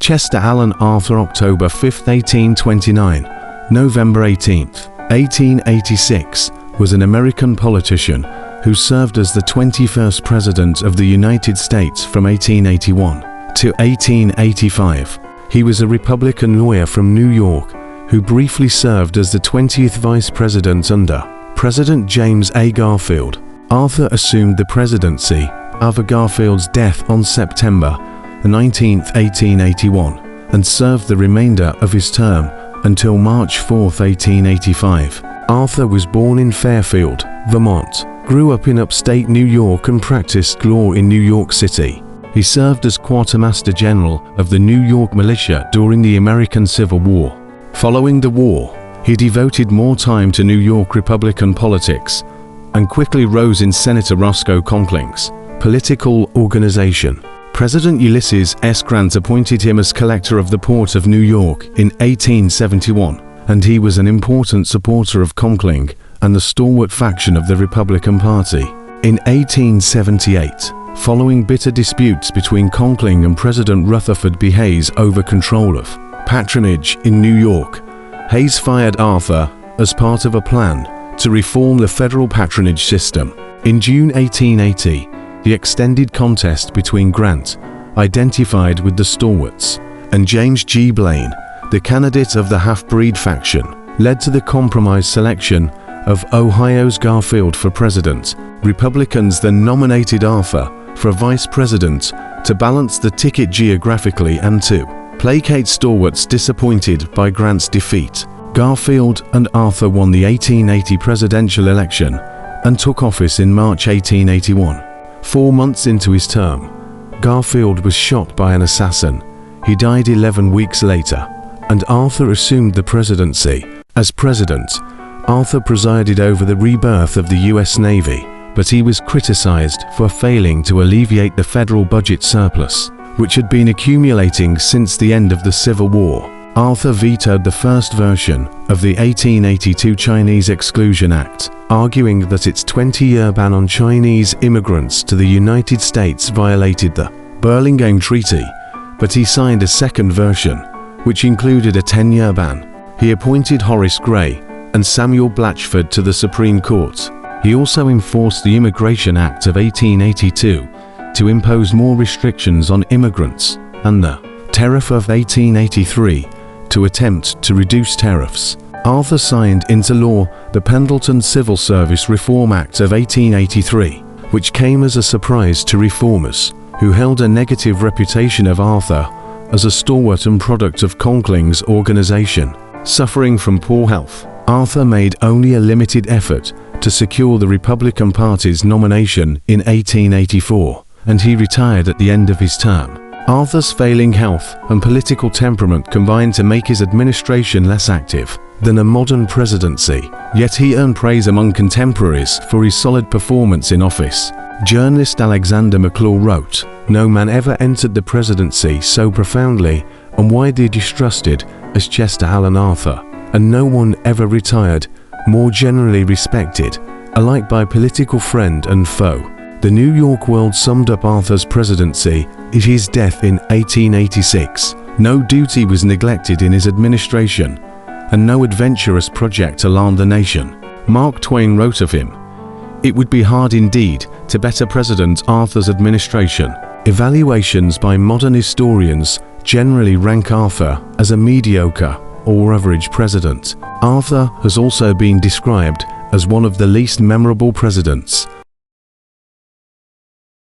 Chester Alan Arthur, October 5, 1829, November 18, 1886, was an American politician who served as the 21st President of the United States from 1881 to 1885. He was a Republican lawyer from New York who briefly served as the 20th Vice President under President James A. Garfield. Arthur assumed the presidency after Garfield's death on September 19, 1881, and served the remainder of his term until March 4, 1885. Arthur was born in Fairfield, Vermont, grew up in upstate New York and practiced law in New York City. He served as Quartermaster General of the New York Militia during the American Civil War. Following the war, he devoted more time to New York Republican politics and quickly rose in Senator Roscoe Conkling's political organization. President Ulysses S. Grant appointed him as Collector of the Port of New York in 1871, and he was an important supporter of Conkling and the stalwart faction of the Republican Party. In 1878, following bitter disputes between Conkling and President Rutherford B. Hayes over control of patronage in New York, Hayes fired Arthur as part of a plan to reform the federal patronage system. In June 1880, the extended contest between Grant, identified with the Stalwarts, and James G. Blaine, the candidate of the half-breed faction, led to the compromise selection of Ohio's Garfield for president. Republicans then nominated Arthur for vice president to balance the ticket geographically and to placate Stalwarts disappointed by Grant's defeat. Garfield and Arthur won the 1880 presidential election and took office in March 1881. 4 months into his term, Garfield was shot by an assassin. He died 11 weeks later, and Arthur assumed the presidency. As president, Arthur presided over the rebirth of the U.S. Navy, but he was criticized for failing to alleviate the federal budget surplus, which had been accumulating since the end of the Civil War. Arthur vetoed the first version of the 1882 Chinese Exclusion Act, arguing that its 20-year ban on Chinese immigrants to the United States violated the Burlingame Treaty, but he signed a second version, which included a 10-year ban. He appointed Horace Gray and Samuel Blatchford to the Supreme Court. He also enforced the Immigration Act of 1882 to impose more restrictions on immigrants, and the Tariff of 1883 to attempt to reduce tariffs. Arthur signed into law the Pendleton Civil Service Reform Act of 1883, which came as a surprise to reformers, who held a negative reputation of Arthur as a stalwart and product of Conkling's organization. Suffering from poor health, Arthur made only a limited effort to secure the Republican Party's nomination in 1884, and he retired at the end of his term. Arthur's failing health and political temperament combined to make his administration less active than a modern presidency, yet he earned praise among contemporaries for his solid performance in office. Journalist Alexander McClure wrote, "No man ever entered the presidency so profoundly and widely distrusted as Chester Alan Arthur, and no one ever retired more generally respected, alike by political friend and foe." The New York World summed up Arthur's presidency at his death in 1886. No duty was neglected in his administration, and no adventurous project alarmed the nation. Mark Twain wrote of him, "It would be hard indeed to better President Arthur's administration." Evaluations by modern historians generally rank Arthur as a mediocre or average president. Arthur has also been described as one of the least memorable presidents